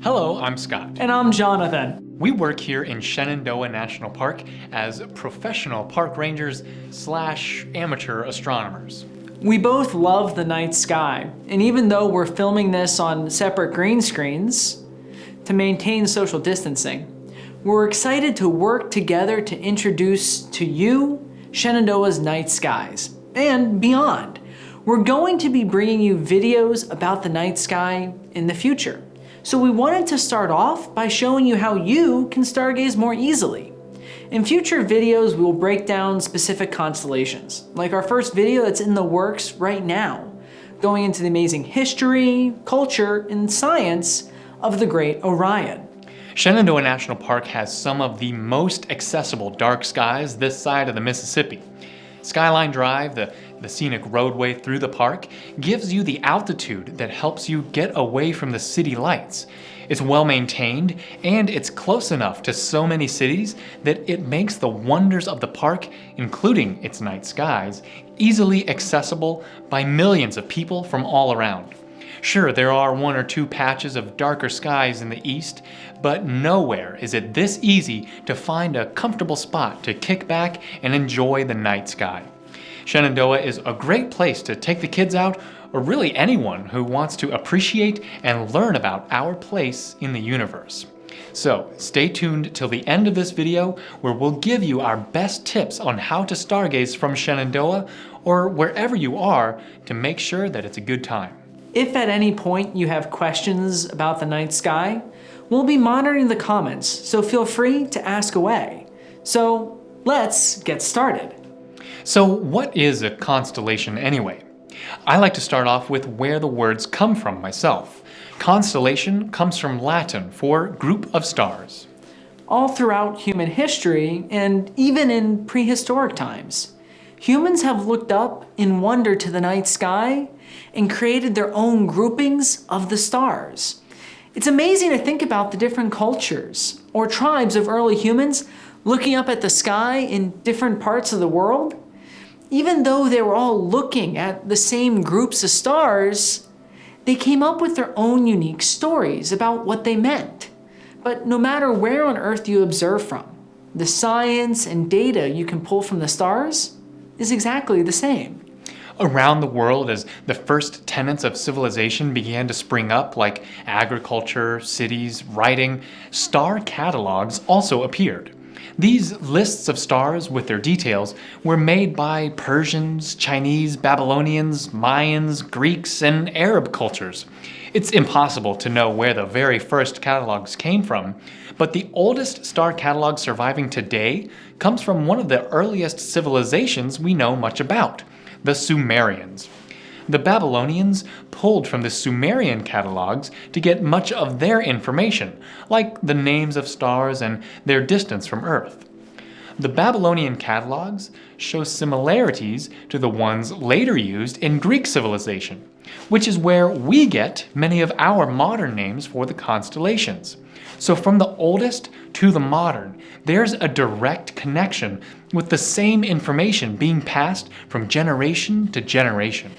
Hello, I'm Scott. And I'm Jonathan. We work here in Shenandoah National Park as professional park rangers / amateur astronomers. We both love the night sky, and even though we're filming this on separate green screens to maintain social distancing, we're excited to work together to introduce to you Shenandoah's night skies and beyond. We're going to be bringing you videos about the night sky in the future. So we wanted to start off by showing you how you can stargaze more easily. In future videos, we will break down specific constellations, like our first video that's in the works right now, going into the amazing history, culture, and science of the great Orion. Shenandoah National Park has some of the most accessible dark skies this side of the Mississippi. Skyline Drive, the scenic roadway through the park, gives you the altitude that helps you get away from the city lights. It's well maintained, and it's close enough to so many cities that it makes the wonders of the park, including its night skies, easily accessible by millions of people from all around. Sure, there are one or two patches of darker skies in the east, but nowhere is it this easy to find a comfortable spot to kick back and enjoy the night sky. Shenandoah is a great place to take the kids out, or really anyone who wants to appreciate and learn about our place in the universe. So stay tuned till the end of this video, where we'll give you our best tips on how to stargaze from Shenandoah or wherever you are to make sure that it's a good time. If at any point you have questions about the night sky, we'll be monitoring the comments, so feel free to ask away. So let's get started. So what is a constellation anyway? I like to start off with where the words come from myself. Constellation comes from Latin for group of stars. All throughout human history, and even in prehistoric times, humans have looked up in wonder to the night sky and created their own groupings of the stars. It's amazing to think about the different cultures or tribes of early humans looking up at the sky in different parts of the world. Even though they were all looking at the same groups of stars, they came up with their own unique stories about what they meant. But no matter where on Earth you observe from, the science and data you can pull from the stars is exactly the same. Around the world, as the first tenets of civilization began to spring up, like agriculture, cities, writing, star catalogs also appeared. These lists of stars with their details were made by Persians, Chinese, Babylonians, Mayans, Greeks, and Arab cultures. It's impossible to know where the very first catalogs came from, but the oldest star catalog surviving today comes from one of the earliest civilizations we know much about, the Sumerians. The Babylonians pulled from the Sumerian catalogs to get much of their information, like the names of stars and their distance from Earth. The Babylonian catalogs show similarities to the ones later used in Greek civilization, which is where we get many of our modern names for the constellations. So from the oldest to the modern, there's a direct connection with the same information being passed from generation to generation.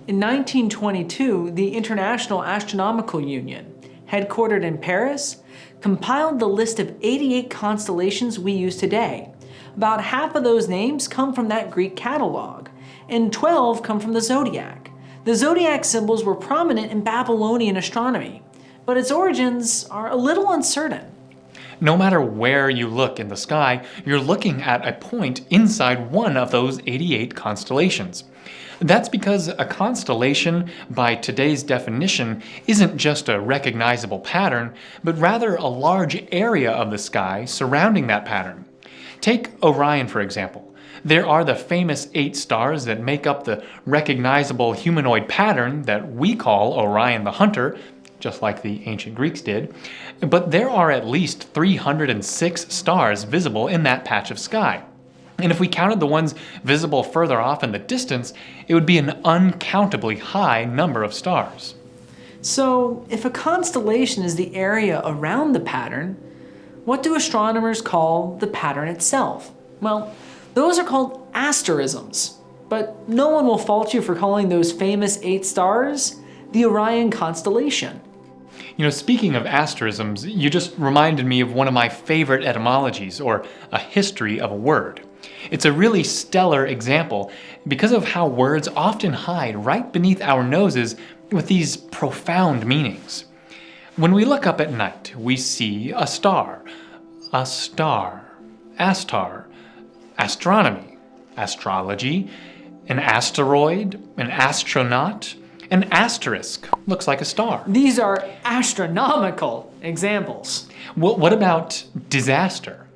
In 1922, the International Astronomical Union, headquartered in Paris, compiled the list of 88 constellations we use today. About half of those names come from that Greek catalog, and 12 come from the zodiac. The zodiac symbols were prominent in Babylonian astronomy, but its origins are a little uncertain. No matter where you look in the sky, you're looking at a point inside one of those 88 constellations. That's because a constellation, by today's definition, isn't just a recognizable pattern, but rather a large area of the sky surrounding that pattern. Take Orion, for example. There are the famous 8 stars that make up the recognizable humanoid pattern that we call Orion the Hunter, just like the ancient Greeks did, but there are at least 306 stars visible in that patch of sky. And if we counted the ones visible further off in the distance, it would be an uncountably high number of stars. So, if a constellation is the area around the pattern, what do astronomers call the pattern itself? Well, those are called asterisms. But no one will fault you for calling those famous 8 stars the Orion constellation. Speaking of asterisms, you just reminded me of one of my favorite etymologies, or a history of a word. It's a really stellar example because of how words often hide right beneath our noses with these profound meanings. When we look up at night, we see a star, astar, astronomy, astrology, an asteroid, an astronaut. An asterisk looks like a star. These are astronomical examples. Well, what about disaster?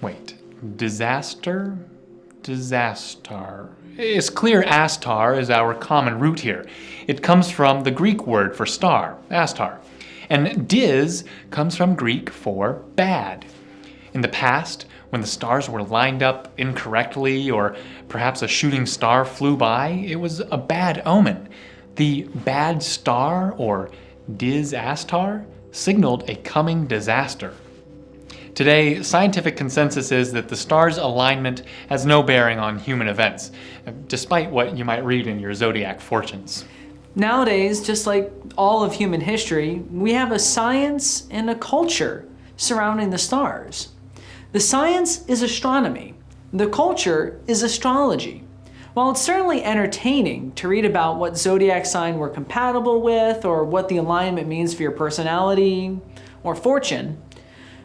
Wait, disaster? Disaster. It's clear astar is our common root here. It comes from the Greek word for star, astar. And dis comes from Greek for bad. In the past, when the stars were lined up incorrectly or perhaps a shooting star flew by, it was a bad omen. The bad star, or disaster, signaled a coming disaster. Today, scientific consensus is that the stars' alignment has no bearing on human events, despite what you might read in your zodiac fortunes. Nowadays, just like all of human history, we have a science and a culture surrounding the stars. The science is astronomy. The culture is astrology. While it's certainly entertaining to read about what zodiac sign we're compatible with or what the alignment means for your personality or fortune,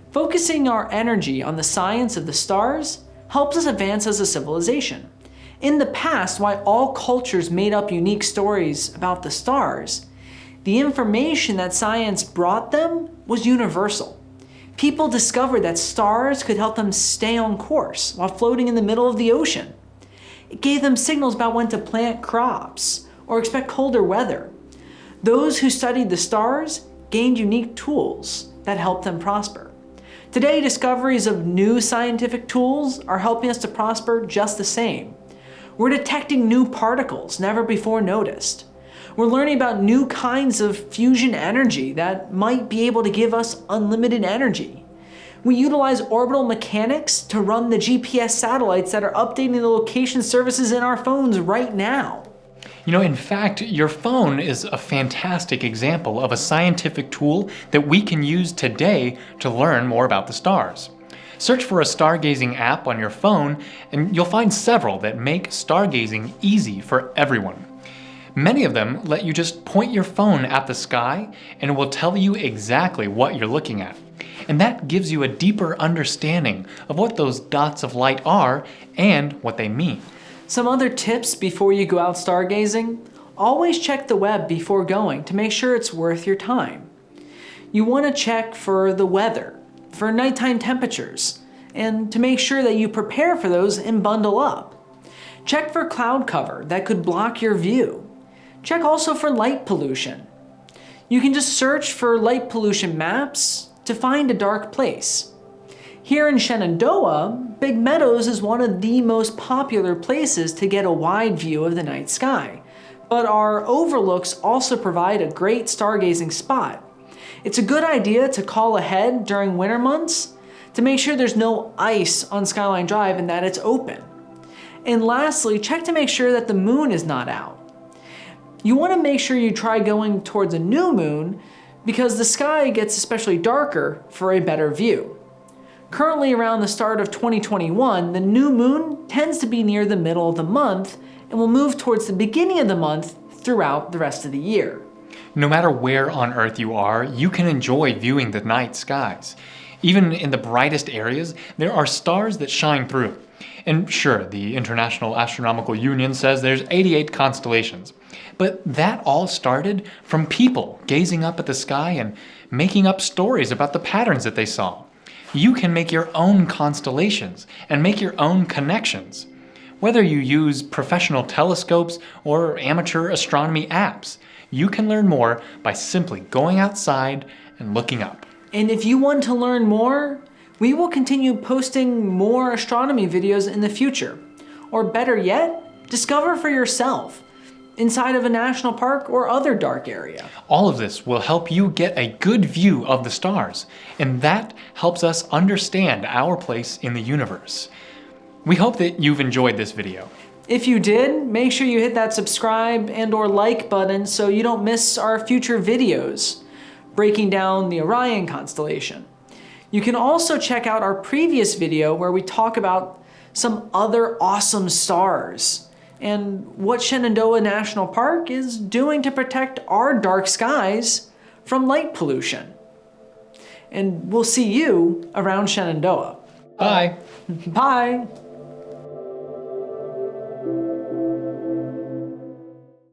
focusing our energy on the science of the stars helps us advance as a civilization. In the past, while all cultures made up unique stories about the stars, the information that science brought them was universal. People discovered that stars could help them stay on course while floating in the middle of the ocean. It gave them signals about when to plant crops or expect colder weather. Those who studied the stars gained unique tools that helped them prosper. Today, discoveries of new scientific tools are helping us to prosper just the same. We're detecting new particles never before noticed. We're learning about new kinds of fusion energy that might be able to give us unlimited energy. We utilize orbital mechanics to run the GPS satellites that are updating the location services in our phones right now. In fact, your phone is a fantastic example of a scientific tool that we can use today to learn more about the stars. Search for a stargazing app on your phone, and you'll find several that make stargazing easy for everyone. Many of them let you just point your phone at the sky, and it will tell you exactly what you're looking at. And that gives you a deeper understanding of what those dots of light are and what they mean. Some other tips before you go out stargazing: always check the web before going to make sure it's worth your time. You want to check for the weather, for nighttime temperatures, and to make sure that you prepare for those and bundle up. Check for cloud cover that could block your view. Check also for light pollution. You can just search for light pollution maps to find a dark place. Here in Shenandoah, Big Meadows is one of the most popular places to get a wide view of the night sky. But our overlooks also provide a great stargazing spot. It's a good idea to call ahead during winter months to make sure there's no ice on Skyline Drive and that it's open. And lastly, check to make sure that the moon is not out. You want to make sure you try going towards a new moon because the sky gets especially darker for a better view. Currently around the start of 2021, the new moon tends to be near the middle of the month and will move towards the beginning of the month throughout the rest of the year. No matter where on Earth you are, you can enjoy viewing the night skies. Even in the brightest areas, there are stars that shine through. And sure, the International Astronomical Union says there's 88 constellations. But that all started from people gazing up at the sky and making up stories about the patterns that they saw. You can make your own constellations and make your own connections. Whether you use professional telescopes or amateur astronomy apps, you can learn more by simply going outside and looking up. And if you want to learn more, we will continue posting more astronomy videos in the future. Or better yet, discover for yourself inside of a national park or other dark area. All of this will help you get a good view of the stars, and that helps us understand our place in the universe. We hope that you've enjoyed this video. If you did, make sure you hit that subscribe and/or like button so you don't miss our future videos. breaking down the Orion constellation. You can also check out our previous video where we talk about some other awesome stars and what Shenandoah National Park is doing to protect our dark skies from light pollution. And we'll see you around Shenandoah. Bye. Bye.